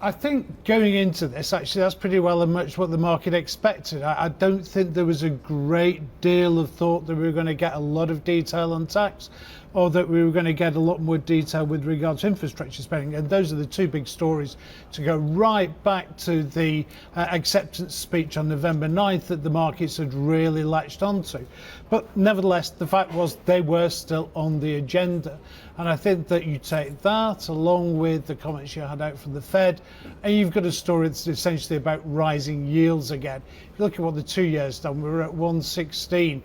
I think going into this, actually, that's pretty well and much what the market expected. I don't think there was a great deal of thought that we were going to get a lot of detail on tax, or that we were going to get a lot more detail with regards to infrastructure spending. And those are the two big stories to go right back to the acceptance speech on November 9th that the markets had really latched onto. But nevertheless, the fact was they were still on the agenda. And I think that you take that along with the comments you had out from the Fed, and you've got a story that's essentially about rising yields again. If you look at what the 2 years done, we were at 116,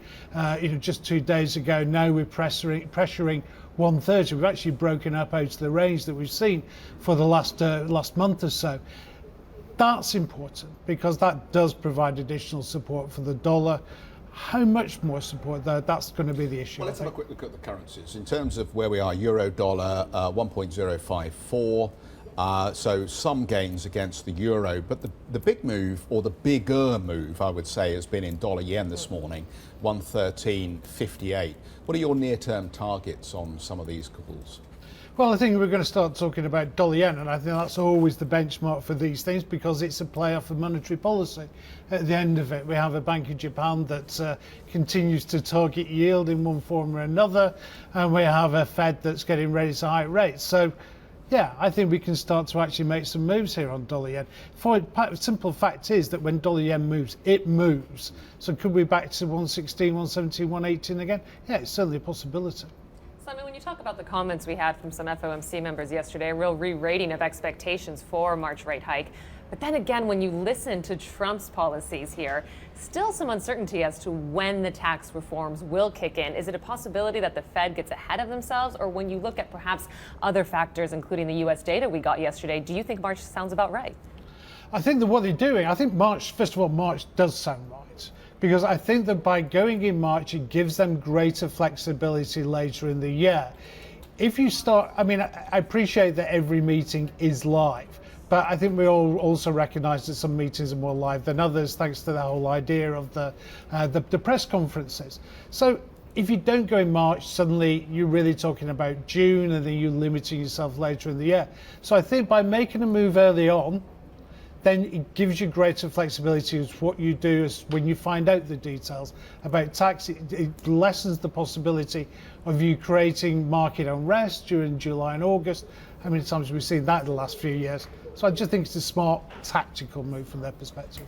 just 2 days ago. Now we're pressuring 130. We've actually broken up out of the range that we've seen for the last month or so. That's important because that does provide additional support for the dollar. How much more support, though, that's going to be the issue. Well, let's have a quick look at the currencies. In terms of where we are, euro dollar 1.054. So some gains against the euro, but the big move, or the bigger move, I would say, has been in dollar yen this morning, 113.58. What are your near-term targets on some of these calls? Well, I think we're going to start talking about dollar yen, and I think that's always the benchmark for these things because it's a playoff of monetary policy. At the end of it, we have a Bank of Japan that continues to target yield in one form or another, and we have a Fed that's getting ready to hike rates. So, yeah, I think we can start to actually make some moves here on dollar yen. The simple fact is that when dollar yen moves, it moves. So could we back to 116, 117, 118 again? Yeah, it's certainly a possibility. Simon, when you talk about the comments we had from some FOMC members yesterday, a real re-rating of expectations for a March rate hike. But then again, when you listen to Trump's policies here, still some uncertainty as to when the tax reforms will kick in. Is it a possibility that the Fed gets ahead of themselves? Or when you look at perhaps other factors, including the U.S. data we got yesterday, do you think March sounds about right? I think that what they're doing, I think March, first of all, March does sound right. Because I think that by going in March, it gives them greater flexibility later in the year. If you start, I mean, I appreciate that every meeting is live, but I think we all also recognize that some meetings are more live than others, thanks to the whole idea of the press conferences. So if you don't go in March, suddenly you're really talking about June, and then you're limiting yourself later in the year. So I think by making a move early on, then it gives you greater flexibility as what you do is when you find out the details about tax. It lessens the possibility of you creating market unrest during July and August. How many times have we seen that in the last few years? So I just think it's a smart tactical move from their perspective.